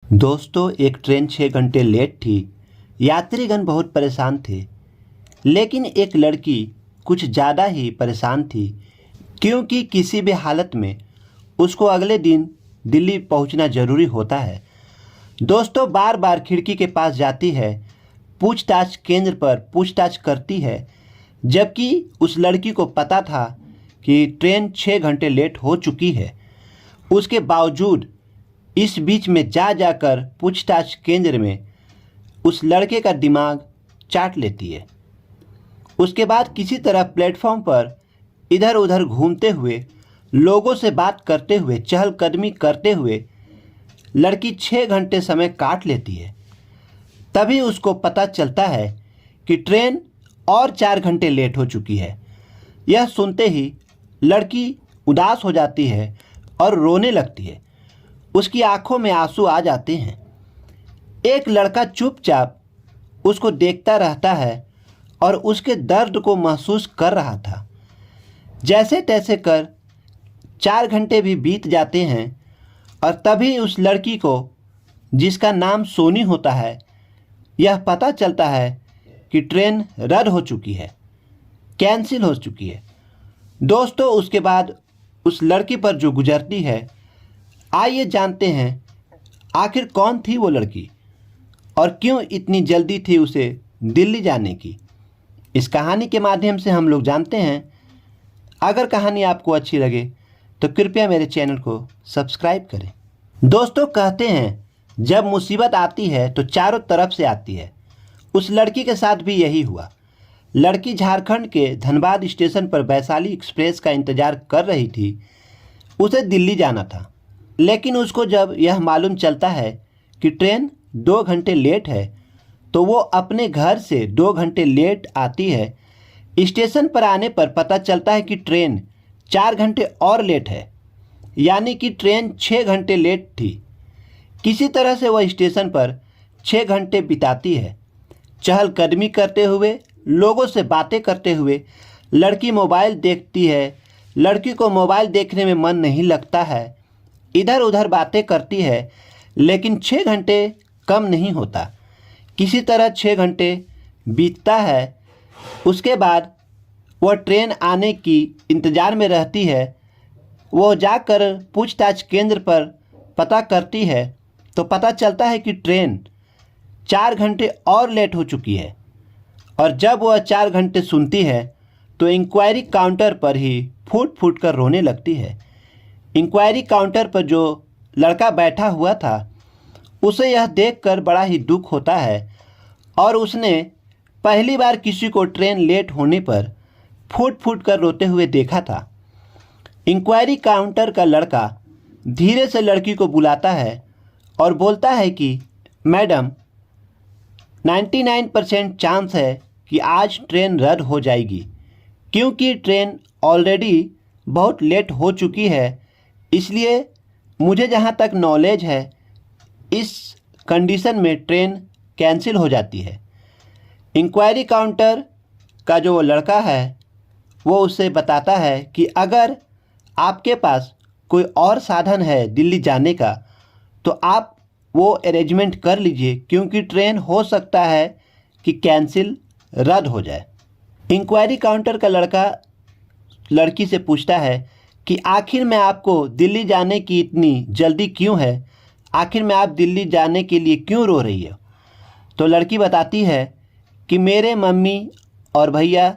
दोस्तों, एक ट्रेन 6 घंटे लेट थी। यात्रीगण बहुत परेशान थे, लेकिन एक लड़की कुछ ज़्यादा ही परेशान थी, क्योंकि किसी भी हालत में उसको अगले दिन दिल्ली पहुंचना ज़रूरी होता है। दोस्तों, बार बार खिड़की के पास जाती है, पूछताछ केंद्र पर पूछताछ करती है, जबकि उस लड़की को पता था कि ट्रेन 6 घंटे लेट हो चुकी है। उसके बावजूद इस बीच में जाकर पूछताछ केंद्र में उस लड़के का दिमाग चाट लेती है। उसके बाद किसी तरह प्लेटफॉर्म पर इधर उधर घूमते हुए, लोगों से बात करते हुए, चहलकदमी करते हुए लड़की 6 घंटे समय काट लेती है। तभी उसको पता चलता है कि ट्रेन और 4 घंटे लेट हो चुकी है। यह सुनते ही लड़की उदास हो जाती है और रोने लगती है। उसकी आंखों में आंसू आ जाते हैं। एक लड़का चुपचाप उसको देखता रहता है और उसके दर्द को महसूस कर रहा था। जैसे तैसे कर 4 घंटे भी बीत जाते हैं और तभी उस लड़की को, जिसका नाम सोनी होता है, यह पता चलता है कि ट्रेन रद्द हो चुकी है, कैंसिल हो चुकी है। दोस्तों, उसके बाद उस लड़की पर जो गुजरती है, आइए जानते हैं आखिर कौन थी वो लड़की और क्यों इतनी जल्दी थी उसे दिल्ली जाने की। इस कहानी के माध्यम से हम लोग जानते हैं। अगर कहानी आपको अच्छी लगे तो कृपया मेरे चैनल को सब्सक्राइब करें। दोस्तों, कहते हैं जब मुसीबत आती है तो चारों तरफ से आती है। उस लड़की के साथ भी यही हुआ। लड़की झारखंड के धनबाद स्टेशन पर वैशाली एक्सप्रेस का इंतजार कर रही थी। उसे दिल्ली जाना था, लेकिन उसको जब यह मालूम चलता है कि ट्रेन 2 घंटे लेट है, तो वो अपने घर से 2 घंटे लेट आती है। स्टेशन पर आने पर पता चलता है कि ट्रेन 4 घंटे और लेट है, यानी कि ट्रेन 6 घंटे लेट थी। किसी तरह से वह स्टेशन पर 6 घंटे बिताती है, चहलकदमी करते हुए, लोगों से बातें करते हुए। लड़की मोबाइल देखती है। लड़की को मोबाइल देखने में मन नहीं लगता है, इधर उधर बातें करती है, लेकिन 6 घंटे कम नहीं होता। किसी तरह 6 घंटे बीतता है। उसके बाद वह ट्रेन आने की इंतज़ार में रहती है। वह जाकर पूछताछ केंद्र पर पता करती है तो पता चलता है कि ट्रेन 4 घंटे और लेट हो चुकी है। और जब वह 4 घंटे सुनती है तो इंक्वायरी काउंटर पर ही फूट फूट कर रोने लगती है। इंक्वायरी काउंटर पर जो लड़का बैठा हुआ था, उसे यह देखकर बड़ा ही दुख होता है और उसने पहली बार किसी को ट्रेन लेट होने पर फूट फूट कर रोते हुए देखा था। इंक्वायरी काउंटर का लड़का धीरे से लड़की को बुलाता है और बोलता है कि मैडम, 99% चांस है कि आज ट्रेन रद्द हो जाएगी, क्योंकि ट्रेन ऑलरेडी बहुत लेट हो चुकी है। इसलिए मुझे जहाँ तक नॉलेज है, इस कंडीशन में ट्रेन कैंसिल हो जाती है। इंक्वायरी काउंटर का जो वो लड़का है, वो उसे बताता है कि अगर आपके पास कोई और साधन है दिल्ली जाने का, तो आप वो अरेंजमेंट कर लीजिए, क्योंकि ट्रेन हो सकता है कि कैंसिल रद्द हो जाए। इंक्वायरी काउंटर का लड़का लड़की से पूछता है कि आखिर में आपको दिल्ली जाने की इतनी जल्दी क्यों है? आखिर में आप दिल्ली जाने के लिए क्यों रो रही हो? तो लड़की बताती है कि मेरे मम्मी और भैया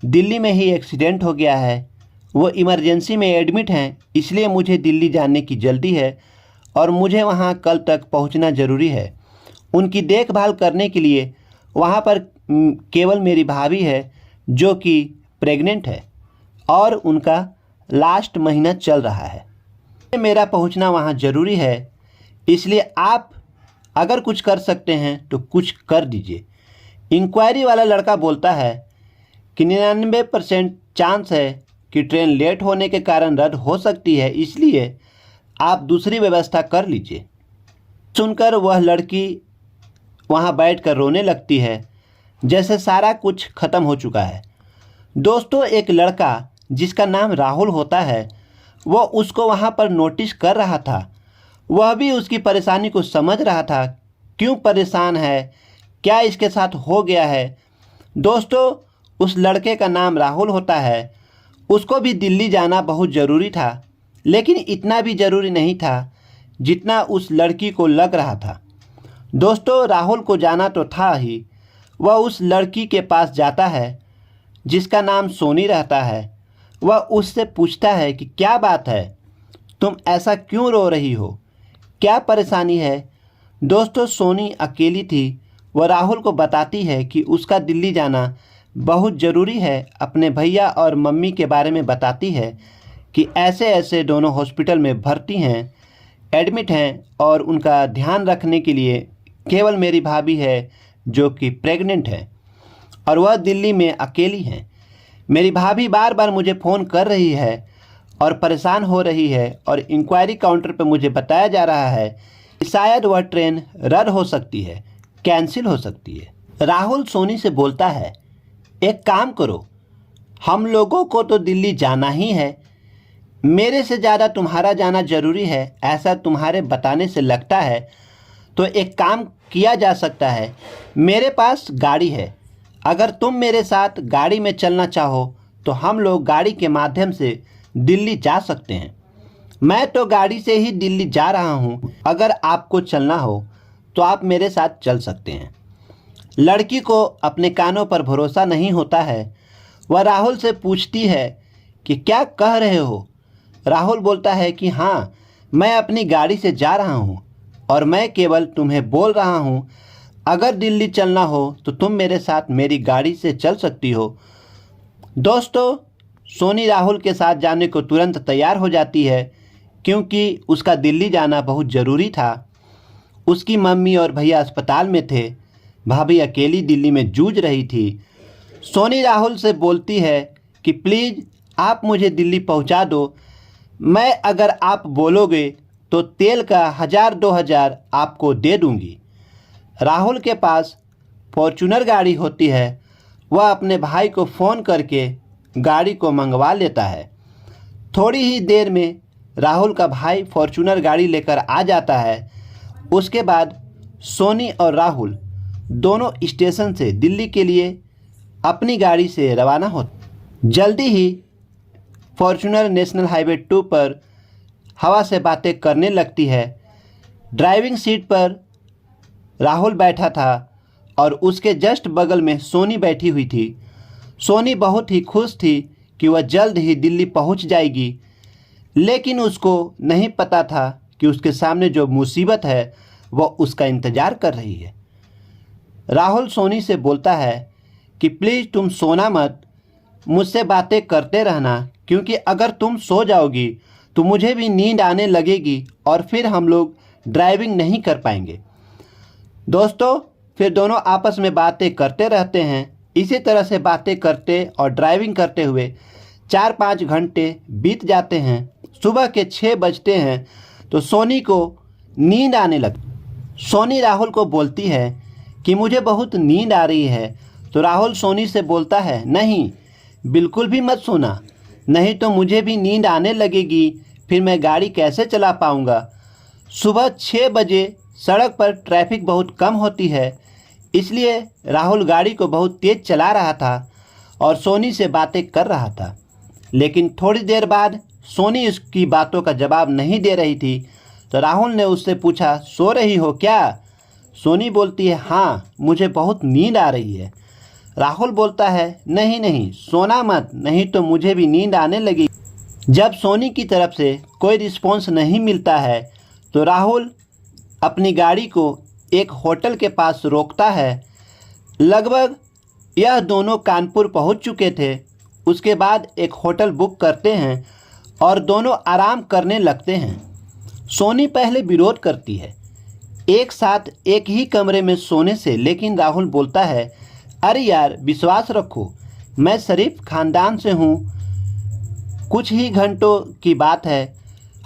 दिल्ली में ही एक्सीडेंट हो गया है, वो इमरजेंसी में एडमिट हैं, इसलिए मुझे दिल्ली जाने की जल्दी है और मुझे वहाँ कल तक पहुँचना ज़रूरी है। उनकी देखभाल करने के लिए वहाँ पर केवल मेरी भाभी है, जो कि प्रेग्नेंट है और उनका लास्ट महीना चल रहा है। मेरा पहुंचना वहां ज़रूरी है, इसलिए आप अगर कुछ कर सकते हैं तो कुछ कर दीजिए। इंक्वायरी वाला लड़का बोलता है कि 99% चांस है कि ट्रेन लेट होने के कारण रद्द हो सकती है, इसलिए आप दूसरी व्यवस्था कर लीजिए। सुनकर वह लड़की वहां बैठकर रोने लगती है, जैसे सारा कुछ ख़त्म हो चुका है। दोस्तों, एक लड़का जिसका नाम राहुल होता है, वो उसको वहाँ पर नोटिस कर रहा था वह भी उसकी परेशानी को समझ रहा था। क्यों परेशान है, क्या इसके साथ हो गया है। दोस्तों, उस लड़के का नाम राहुल होता है। उसको भी दिल्ली जाना बहुत ज़रूरी था, लेकिन इतना भी ज़रूरी नहीं था जितना उस लड़की को लग रहा था। दोस्तों, राहुल को जाना तो था ही। वह उस लड़की के पास जाता है जिसका नाम सोनी रहता है। वह उससे पूछता है कि क्या बात है, तुम ऐसा क्यों रो रही हो, क्या परेशानी है। दोस्तों, सोनी अकेली थी। वह राहुल को बताती है कि उसका दिल्ली जाना बहुत ज़रूरी है। अपने भैया और मम्मी के बारे में बताती है कि ऐसे ऐसे दोनों हॉस्पिटल में भर्ती हैं, एडमिट हैं, और उनका ध्यान रखने के लिए केवल मेरी भाभी है जो कि प्रेग्नेंट है और वह दिल्ली में अकेली हैं। मेरी भाभी बार बार मुझे फ़ोन कर रही है और परेशान हो रही है, और इंक्वायरी काउंटर पर मुझे बताया जा रहा है कि शायद वह ट्रेन रद्द हो सकती है, कैंसिल हो सकती है। राहुल सोनी से बोलता है, एक काम करो, हम लोगों को तो दिल्ली जाना ही है। मेरे से ज़्यादा तुम्हारा जाना ज़रूरी है, ऐसा तुम्हारे बताने से लगता है। तो एक काम किया जा सकता है, मेरे पास गाड़ी है। अगर तुम मेरे साथ गाड़ी में चलना चाहो तो हम लोग गाड़ी के माध्यम से दिल्ली जा सकते हैं। मैं तो गाड़ी से ही दिल्ली जा रहा हूँ। अगर आपको चलना हो तो आप मेरे साथ चल सकते हैं। लड़की को अपने कानों पर भरोसा नहीं होता है। वह राहुल से पूछती है कि क्या कह रहे हो। राहुल बोलता है कि हाँ, मैं अपनी गाड़ी से जा रहा हूँ और मैं केवल तुम्हें बोल रहा हूँ, अगर दिल्ली चलना हो तो तुम मेरे साथ मेरी गाड़ी से चल सकती हो। दोस्तों, सोनी राहुल के साथ जाने को तुरंत तैयार हो जाती है क्योंकि उसका दिल्ली जाना बहुत ज़रूरी था। उसकी मम्मी और भैया अस्पताल में थे, भाभी अकेली दिल्ली में जूझ रही थी। सोनी राहुल से बोलती है कि प्लीज़ आप मुझे दिल्ली पहुंचा दो। मैं, अगर आप बोलोगे तो तेल का 1000-2000 आपको दे दूंगी। राहुल के पास फॉर्च्यूनर गाड़ी होती है। वह अपने भाई को फ़ोन करके गाड़ी को मंगवा लेता है। थोड़ी ही देर में राहुल का भाई फॉर्च्यूनर गाड़ी लेकर आ जाता है। उसके बाद सोनी और राहुल दोनों स्टेशन से दिल्ली के लिए अपनी गाड़ी से रवाना होते। जल्दी ही फॉर्च्यूनर नेशनल हाईवे 2 पर हवा से बातें करने लगती है। ड्राइविंग सीट पर राहुल बैठा था और उसके जस्ट बगल में सोनी बैठी हुई थी। सोनी बहुत ही खुश थी कि वह जल्द ही दिल्ली पहुंच जाएगी, लेकिन उसको नहीं पता था कि उसके सामने जो मुसीबत है वह उसका इंतज़ार कर रही है। राहुल सोनी से बोलता है कि प्लीज़ तुम सोना मत, मुझसे बातें करते रहना, क्योंकि अगर तुम सो जाओगी तो मुझे भी नींद आने लगेगी और फिर हम लोग ड्राइविंग नहीं कर पाएंगे। दोस्तों, फिर दोनों आपस में बातें करते रहते हैं। इसी तरह से बातें करते और ड्राइविंग करते हुए 4-5 घंटे बीत जाते हैं। सुबह के 6 बजते हैं तो सोनी को नींद आने लगती। सोनी राहुल को बोलती है कि मुझे बहुत नींद आ रही है। तो राहुल सोनी से बोलता है, नहीं, बिल्कुल भी मत सोना, नहीं तो मुझे भी नींद आने लगेगी, फिर मैं गाड़ी कैसे चला पाऊँगा। सुबह 6 बजे सड़क पर ट्रैफिक बहुत कम होती है, इसलिए राहुल गाड़ी को बहुत तेज़ चला रहा था और सोनी से बातें कर रहा था। लेकिन थोड़ी देर बाद सोनी उसकी बातों का जवाब नहीं दे रही थी। तो राहुल ने उससे पूछा, सो रही हो क्या? सोनी बोलती है, हाँ, मुझे बहुत नींद आ रही है। राहुल बोलता है, नहीं नहीं, सोना मत, नहीं तो मुझे भी नींद आने लगी। जब सोनी की तरफ से कोई रिस्पॉन्स नहीं मिलता है तो राहुल अपनी गाड़ी को एक होटल के पास रोकता है। लगभग यह दोनों कानपुर पहुंच चुके थे। उसके बाद एक होटल बुक करते हैं और दोनों आराम करने लगते हैं। सोनी पहले विरोध करती है एक साथ एक ही कमरे में सोने से, लेकिन राहुल बोलता है, अरे यार, विश्वास रखो, मैं शरीफ ख़ानदान से हूँ, कुछ ही घंटों की बात है,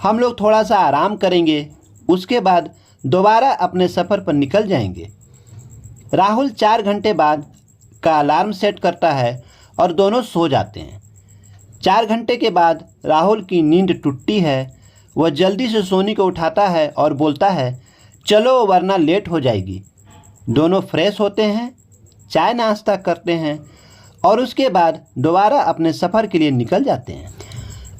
हम लोग थोड़ा सा आराम करेंगे, उसके बाद दोबारा अपने सफ़र पर निकल जाएंगे। राहुल 4 घंटे बाद का अलार्म सेट करता है और दोनों सो जाते हैं। 4 घंटे के बाद राहुल की नींद टूटती है। वह जल्दी से सोनी को उठाता है और बोलता है, चलो वरना लेट हो जाएगी। दोनों फ्रेश होते हैं, चाय नाश्ता करते हैं और उसके बाद दोबारा अपने सफ़र के लिए निकल जाते हैं।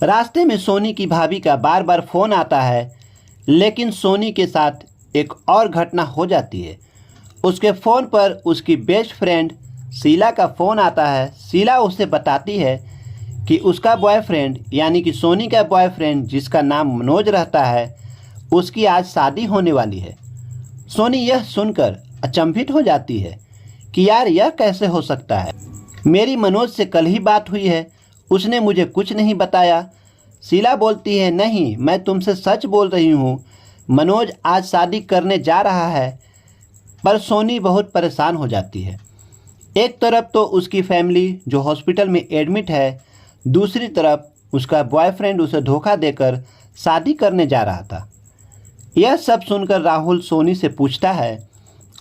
रास्ते में सोनी की भाभी का बार बार फ़ोन आता है, लेकिन सोनी के साथ एक और घटना हो जाती है। उसके फ़ोन पर उसकी बेस्ट फ्रेंड शीला का फ़ोन आता है। शीला उसे बताती है कि उसका बॉयफ्रेंड यानी कि सोनी का बॉयफ्रेंड जिसका नाम मनोज रहता है, उसकी आज शादी होने वाली है। सोनी यह सुनकर अचंभित हो जाती है कि यार यह कैसे हो सकता है, मेरी मनोज से कल ही बात हुई है, उसने मुझे कुछ नहीं बताया। शीला बोलती है, नहीं मैं तुमसे सच बोल रही हूँ, मनोज आज शादी करने जा रहा है। पर सोनी बहुत परेशान हो जाती है। एक तरफ तो उसकी फैमिली जो हॉस्पिटल में एडमिट है, दूसरी तरफ उसका बॉयफ्रेंड उसे धोखा देकर शादी करने जा रहा था। यह सब सुनकर राहुल सोनी से पूछता है,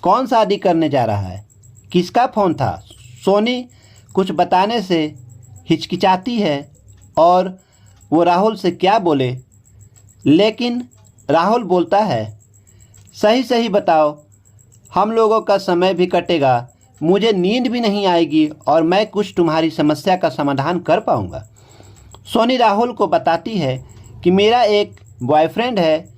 कौन शादी करने जा रहा है, किसका फ़ोन था। सोनी कुछ बताने से हिचकिचाती है और वो राहुल से क्या बोले, लेकिन राहुल बोलता है, सही सही बताओ, हम लोगों का समय भी कटेगा, मुझे नींद भी नहीं आएगी और मैं कुछ तुम्हारी समस्या का समाधान कर पाऊँगा। सोनी राहुल को बताती है कि मेरा एक बॉयफ्रेंड है,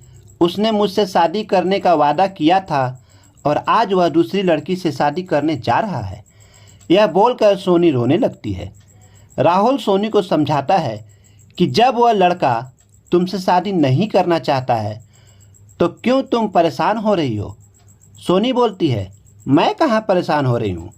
उसने मुझसे शादी करने का वादा किया था और आज वह दूसरी लड़की से शादी करने जा रहा है। यह बोलकर सोनी रोने लगती है। राहुल सोनी को समझाता है कि जब वह लड़का तुमसे शादी नहीं करना चाहता है तो क्यों तुम परेशान हो रही हो। सोनी बोलती है, मैं कहाँ परेशान हो रही हूँ,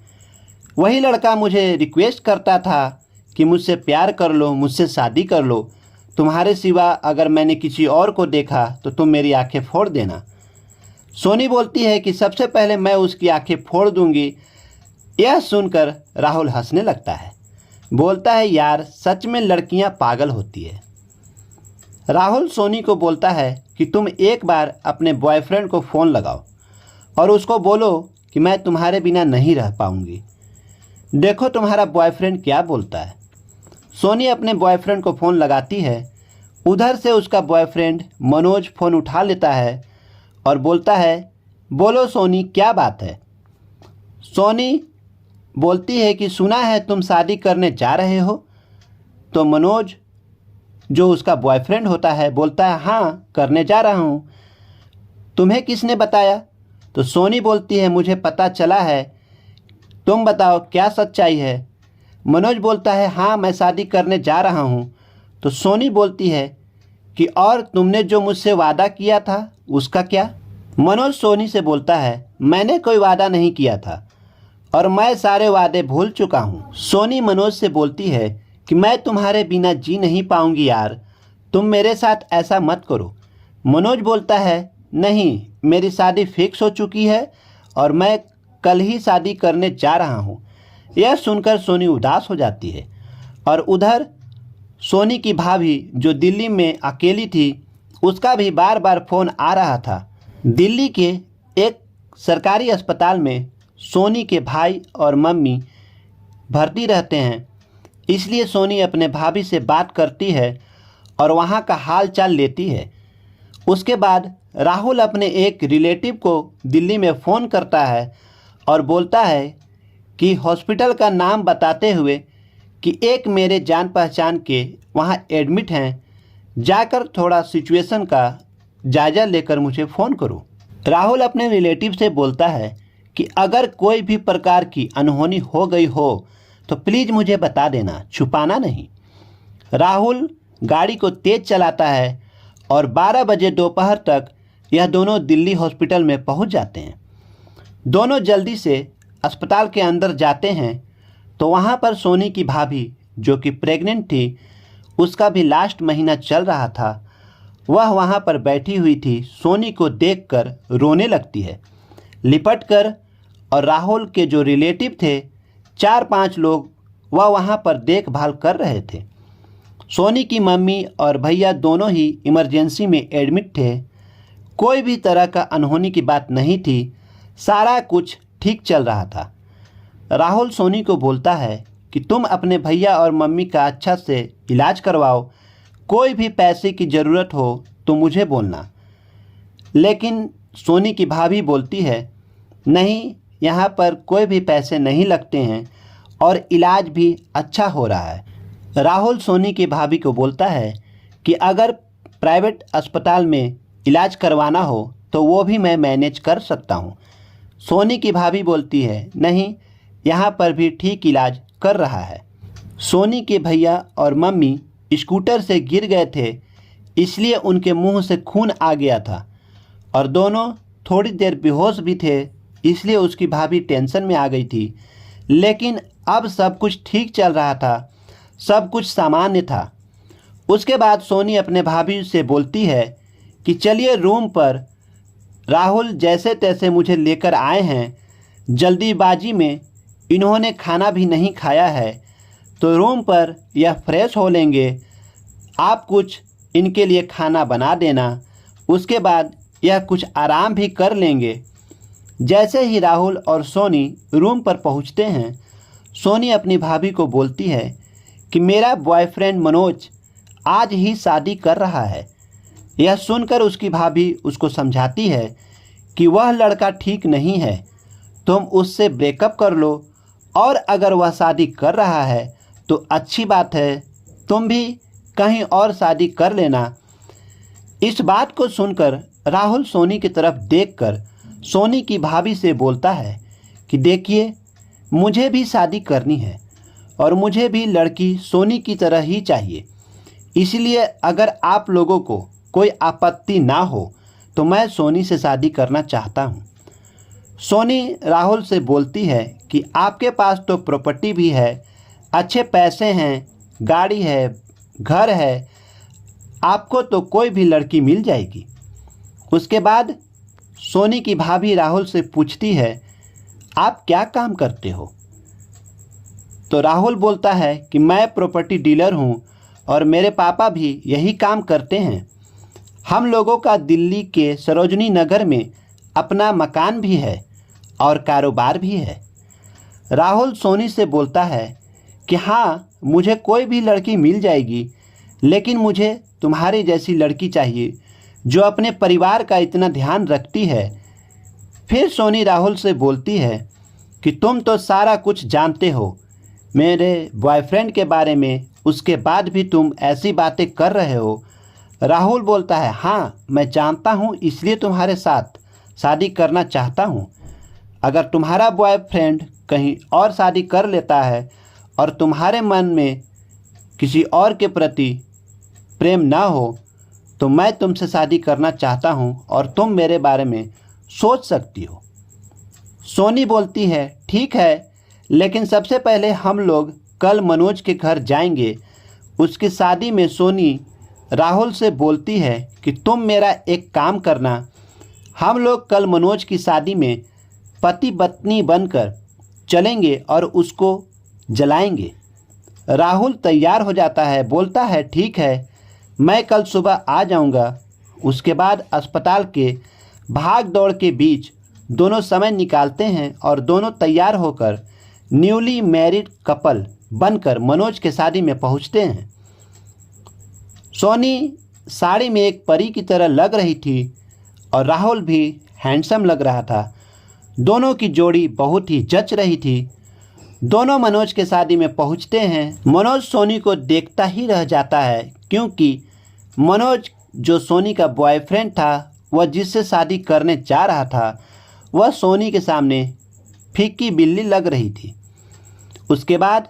वही लड़का मुझे रिक्वेस्ट करता था कि मुझसे प्यार कर लो, मुझसे शादी कर लो, तुम्हारे सिवा अगर मैंने किसी और को देखा तो तुम मेरी आंखें फोड़ देना। सोनी बोलती है कि सबसे पहले मैं उसकी आंखें फोड़ दूंगी। यह सुनकर राहुल हंसने लगता है, बोलता है, यार सच में लड़कियां पागल होती है। राहुल सोनी को बोलता है कि तुम एक बार अपने बॉयफ्रेंड को फ़ोन लगाओ और उसको बोलो कि मैं तुम्हारे बिना नहीं रह पाऊंगी, देखो तुम्हारा बॉयफ्रेंड क्या बोलता है। सोनी अपने बॉयफ्रेंड को फ़ोन लगाती है। उधर से उसका बॉयफ्रेंड मनोज फ़ोन उठा लेता है और बोलता है, बोलो सोनी क्या बात है। सोनी बोलती है कि सुना है तुम शादी करने जा रहे हो। तो मनोज जो उसका बॉयफ्रेंड होता है बोलता है, हाँ करने जा रहा हूँ, तुम्हें किसने बताया। तो सोनी बोलती है, मुझे पता चला है, तुम बताओ क्या सच्चाई है। मनोज बोलता है, हाँ मैं शादी करने जा रहा हूँ। तो सोनी बोलती है कि और तुमने जो मुझसे वादा किया था उसका क्या। मनोज सोनी से बोलता है, मैंने कोई वादा नहीं किया था और मैं सारे वादे भूल चुका हूँ। सोनी मनोज से बोलती है कि मैं तुम्हारे बिना जी नहीं पाऊँगी यार, तुम मेरे साथ ऐसा मत करो। मनोज बोलता है, नहीं मेरी शादी फिक्स हो चुकी है और मैं कल ही शादी करने जा रहा हूँ। यह सुनकर सोनी उदास हो जाती है और उधर सोनी की भाभी जो दिल्ली में अकेली थी, उसका भी बार बार फ़ोन आ रहा था। दिल्ली के एक सरकारी अस्पताल में सोनी के भाई और मम्मी भर्ती रहते हैं, इसलिए सोनी अपने भाभी से बात करती है और वहाँ का हाल चाल लेती है। उसके बाद राहुल अपने एक रिलेटिव को दिल्ली में फ़ोन करता है और बोलता है कि हॉस्पिटल का नाम बताते हुए कि एक मेरे जान पहचान के वहाँ एडमिट हैं, जाकर थोड़ा सिचुएशन का जायज़ा लेकर मुझे फ़ोन करो। राहुल अपने रिलेटिव से बोलता है कि अगर कोई भी प्रकार की अनहोनी हो गई हो तो प्लीज़ मुझे बता देना, छुपाना नहीं। राहुल गाड़ी को तेज़ चलाता है और 12 बजे दोपहर तक यह दोनों दिल्ली हॉस्पिटल में पहुंच जाते हैं। दोनों जल्दी से अस्पताल के अंदर जाते हैं तो वहां पर सोनी की भाभी जो कि प्रेग्नेंट थी, उसका भी लास्ट महीना चल रहा था, वह वहां पर बैठी हुई थी। सोनी को देखकर रोने लगती है लिपट कर, और राहुल के जो रिलेटिव थे 4-5 लोग वह वहां पर देखभाल कर रहे थे। सोनी की मम्मी और भैया दोनों ही इमरजेंसी में एडमिट थे। कोई भी तरह का अनहोनी की बात नहीं थी, सारा कुछ ठीक चल रहा था। राहुल सोनी को बोलता है कि तुम अपने भैया और मम्मी का अच्छा से इलाज करवाओ, कोई भी पैसे की ज़रूरत हो तो मुझे बोलना। लेकिन सोनी की भाभी बोलती है, नहीं, यहाँ पर कोई भी पैसे नहीं लगते हैं और इलाज भी अच्छा हो रहा है। राहुल सोनी की भाभी को बोलता है कि अगर प्राइवेट अस्पताल में इलाज करवाना हो तो वो भी मैं मैनेज कर सकता हूँ। सोनी की भाभी बोलती है, नहीं, यहाँ पर भी ठीक इलाज कर रहा है। सोनी के भैया और मम्मी स्कूटर से गिर गए थे, इसलिए उनके मुंह से खून आ गया था और दोनों थोड़ी देर बेहोश भी थे, इसलिए उसकी भाभी टेंशन में आ गई थी। लेकिन अब सब कुछ ठीक चल रहा था, सब कुछ सामान्य था। उसके बाद सोनी अपने भाभी से बोलती है कि चलिए रूम पर, राहुल जैसे तैसे मुझे लेकर आए हैं, जल्दीबाजी में इन्होंने खाना भी नहीं खाया है, तो रूम पर यह फ्रेश हो लेंगे। आप कुछ इनके लिए खाना बना देना, उसके बाद यह कुछ आराम भी कर लेंगे। जैसे ही राहुल और सोनी रूम पर पहुंचते हैं, सोनी अपनी भाभी को बोलती है कि मेरा बॉयफ्रेंड मनोज आज ही शादी कर रहा है। यह सुनकर उसकी भाभी उसको समझाती है कि वह लड़का ठीक नहीं है, तुम उससे ब्रेकअप कर लो, और अगर वह शादी कर रहा है तो अच्छी बात है, तुम भी कहीं और शादी कर लेना। इस बात को सुनकर राहुल सोनी की तरफ देखकर सोनी की भाभी से बोलता है कि देखिए, मुझे भी शादी करनी है और मुझे भी लड़की सोनी की तरह ही चाहिए, इसलिए अगर आप लोगों को कोई आपत्ति ना हो तो मैं सोनी से शादी करना चाहता हूँ। सोनी राहुल से बोलती है कि आपके पास तो प्रॉपर्टी भी है, अच्छे पैसे हैं, गाड़ी है, घर है, आपको तो कोई भी लड़की मिल जाएगी। उसके बाद सोनी की भाभी राहुल से पूछती है, आप क्या काम करते हो? तो राहुल बोलता है कि मैं प्रॉपर्टी डीलर हूँ और मेरे पापा भी यही काम करते हैं। हम लोगों का दिल्ली के सरोजनी नगर में अपना मकान भी है और कारोबार भी है। राहुल सोनी से बोलता है कि हाँ, मुझे कोई भी लड़की मिल जाएगी, लेकिन मुझे तुम्हारी जैसी लड़की चाहिए जो अपने परिवार का इतना ध्यान रखती है। फिर सोनी राहुल से बोलती है कि तुम तो सारा कुछ जानते हो मेरे बॉयफ्रेंड के बारे में, उसके बाद भी तुम ऐसी बातें कर रहे हो। राहुल बोलता है, हाँ, मैं जानता हूँ, इसलिए तुम्हारे साथ शादी करना चाहता हूँ। अगर तुम्हारा बॉयफ्रेंड कहीं और शादी कर लेता है और तुम्हारे मन में किसी और के प्रति प्रेम ना हो तो मैं तुमसे शादी करना चाहता हूँ और तुम मेरे बारे में सोच सकती हो। सोनी बोलती है, ठीक है, लेकिन सबसे पहले हम लोग कल मनोज के घर जाएंगे, उसकी शादी में। सोनी राहुल से बोलती है कि तुम मेरा एक काम करना, हम लोग कल मनोज की शादी में पति पत्नी बनकर चलेंगे और उसको जलाएंगे। राहुल तैयार हो जाता है, बोलता है, ठीक है, मैं कल सुबह आ जाऊंगा। उसके बाद अस्पताल के भाग दौड़ के बीच दोनों समय निकालते हैं और दोनों तैयार होकर न्यूली मैरिड कपल बनकर मनोज के शादी में पहुंचते हैं। सोनी साड़ी में एक परी की तरह लग रही थी और राहुल भी हैंडसम लग रहा था। दोनों की जोड़ी बहुत ही जच रही थी। दोनों मनोज के शादी में पहुंचते हैं। मनोज सोनी को देखता ही रह जाता है, क्योंकि मनोज जो सोनी का बॉयफ्रेंड था, वह जिससे शादी करने जा रहा था, वह सोनी के सामने फीकी बिल्ली लग रही थी। उसके बाद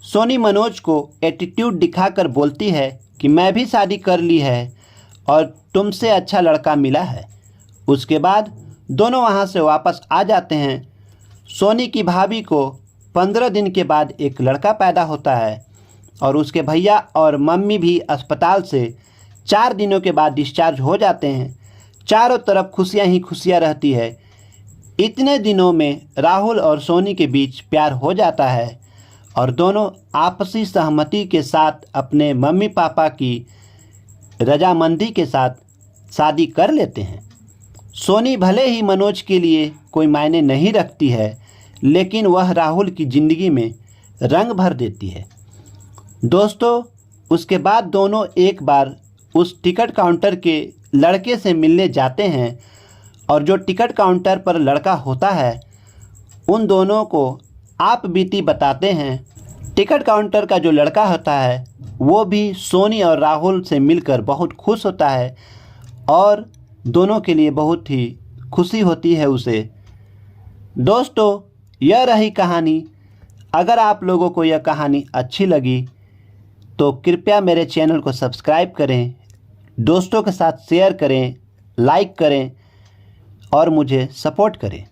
सोनी मनोज को एटीट्यूड दिखाकर बोलती है कि मैं भी शादी कर ली है और तुमसे अच्छा लड़का मिला है। उसके बाद दोनों वहाँ से वापस आ जाते हैं। सोनी की भाभी को 15 दिन के बाद एक लड़का पैदा होता है और उसके भैया और मम्मी भी अस्पताल से 4 दिनों के बाद डिस्चार्ज हो जाते हैं। चारों तरफ खुशियाँ ही खुशियाँ रहती है। इतने दिनों में राहुल और सोनी के बीच प्यार हो जाता है और दोनों आपसी सहमति के साथ अपने मम्मी पापा की रजामंदी के साथ शादी कर लेते हैं। सोनी भले ही मनोज के लिए कोई मायने नहीं रखती है, लेकिन वह राहुल की ज़िंदगी में रंग भर देती है। दोस्तों, उसके बाद दोनों एक बार उस टिकट काउंटर के लड़के से मिलने जाते हैं और जो टिकट काउंटर पर लड़का होता है उन दोनों को आप बीती बताते हैं। टिकट काउंटर का जो लड़का होता है वो भी सोनी और राहुल से मिलकर बहुत खुश होता है और दोनों के लिए बहुत ही खुशी होती है उसे। दोस्तों, यह रही कहानी। अगर आप लोगों को यह कहानी अच्छी लगी तो कृपया मेरे चैनल को सब्सक्राइब करें, दोस्तों के साथ शेयर करें, लाइक करें और मुझे सपोर्ट करें।